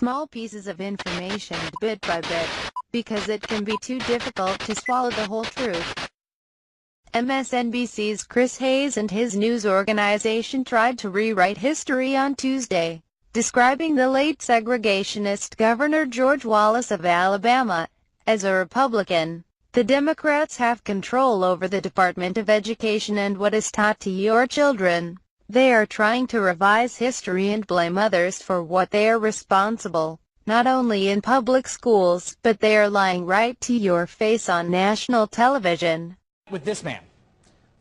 small pieces of information bit by bit, because it can be too difficult to swallow the whole truth. MSNBC's Chris Hayes and his news organization tried to rewrite history on Tuesday, describing the late segregationist Governor George Wallace of Alabama as a Republican. The Democrats have control over the Department of Education and what is taught to your children. They are trying to revise history and blame others for what they are responsible, not only in public schools, but they are lying right to your face on national television. With this man,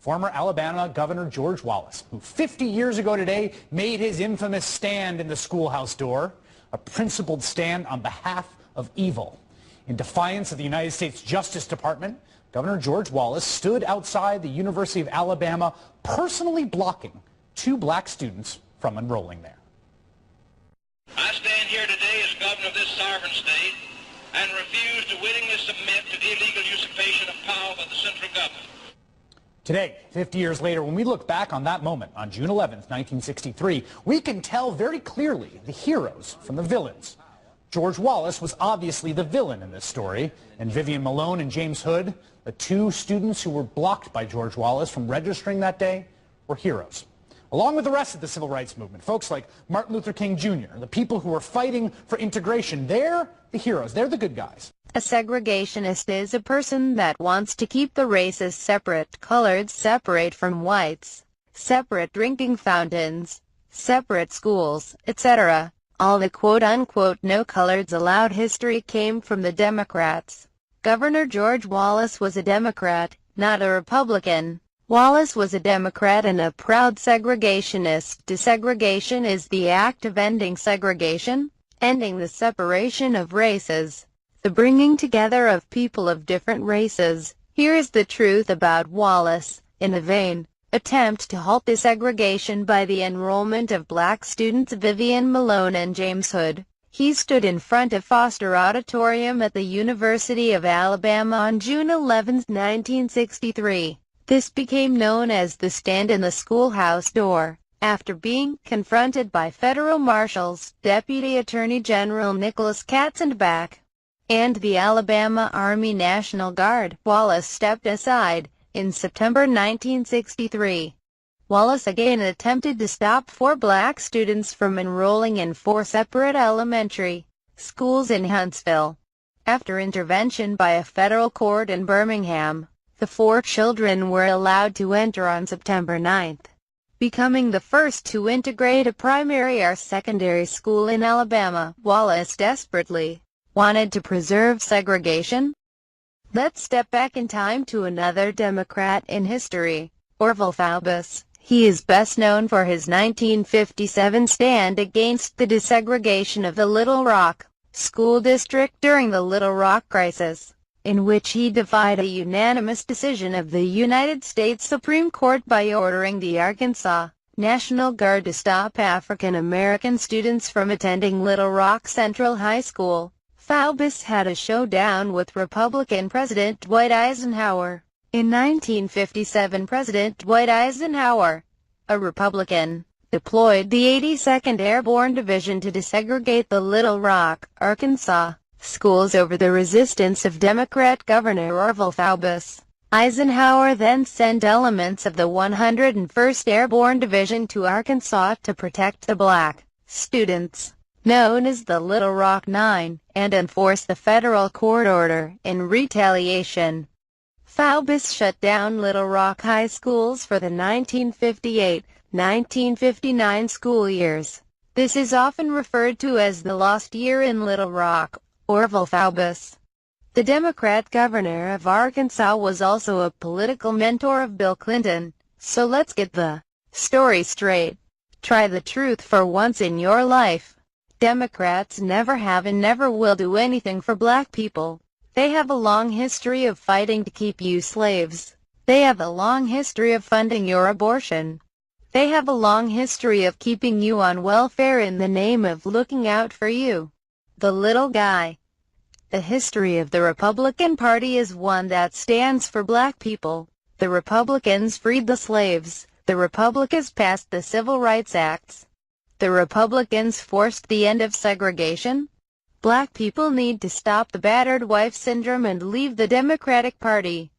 former Alabama Governor George Wallace, who 50 years ago today made his infamous stand in the schoolhouse door, a principled stand on behalf of evil. In defiance of the United States Justice Department, Governor George Wallace stood outside the University of Alabama, personally blocking 2 black students from enrolling there. I stand here today as governor of this sovereign state and refuse to willingly submit to the illegal usurpation of power by the central government. Today, 50 years later, when we look back on that moment, on June 11th, 1963, we can tell very clearly the heroes from the villains. George Wallace was obviously the villain in this story, and Vivian Malone and James Hood, the 2 students who were blocked by George Wallace from registering that day, were heroes. Along with the rest of the civil rights movement, folks like Martin Luther King Jr., the people who were fighting for integration, they're the heroes, they're the good guys. A segregationist is a person that wants to keep the races separate, coloreds separate from whites, separate drinking fountains, separate schools, etc. All the quote-unquote no coloreds allowed history came from the Democrats. Governor George Wallace was a Democrat, not a Republican. Wallace was a Democrat and a proud segregationist. Desegregation is the act of ending segregation, ending the separation of races, the bringing together of people of different races. Here is the truth about Wallace. In a vain attempt to halt desegregation by the enrollment of black students Vivian Malone and James Hood, he stood in front of Foster Auditorium at the University of Alabama on June 11, 1963. This became known as the stand in the schoolhouse door, after being confronted by federal marshals, Deputy Attorney General Nicholas Katzenbach, and the Alabama Army National Guard. Wallace stepped aside. In September 1963, Wallace again attempted to stop 4 black students from enrolling in 4 separate elementary schools in Huntsville. After intervention by a federal court in Birmingham, the 4 children were allowed to enter on September 9th, becoming the first to integrate a primary or secondary school in Alabama. Wallace desperately wanted to preserve segregation. Let's step back in time to another Democrat in history, Orville Faubus. He is best known for his 1957 stand against the desegregation of the Little Rock School District during the Little Rock crisis, in which he defied a unanimous decision of the United States Supreme Court by ordering the Arkansas National Guard to stop African American students from attending Little Rock Central High School. Faubus had a showdown with Republican President Dwight Eisenhower. In 1957, President Dwight Eisenhower, a Republican, deployed the 82nd Airborne Division to desegregate the Little Rock, Arkansas schools over the resistance of Democrat Governor Orville Faubus. Eisenhower then sent elements of the 101st Airborne Division to Arkansas to protect the black students, known as the Little Rock Nine, and enforce the federal court order. In retaliation, Faubus shut down Little Rock high schools for the 1958-1959 school years. This is often referred to as the lost year in Little Rock. Orville Faubus, the Democrat governor of Arkansas, was also a political mentor of Bill Clinton. So let's get the story straight. Try the truth for once in your life. Democrats never have and never will do anything for black people. They have a long history of fighting to keep you slaves. They have a long history of funding your abortion. They have a long history of keeping you on welfare in the name of looking out for you, the little guy. The history of the Republican Party is one that stands for black people. The Republicans freed the slaves. The Republicans passed the Civil Rights Acts. The Republicans forced the end of segregation. Black people need to stop the battered wife syndrome and leave the Democratic Party.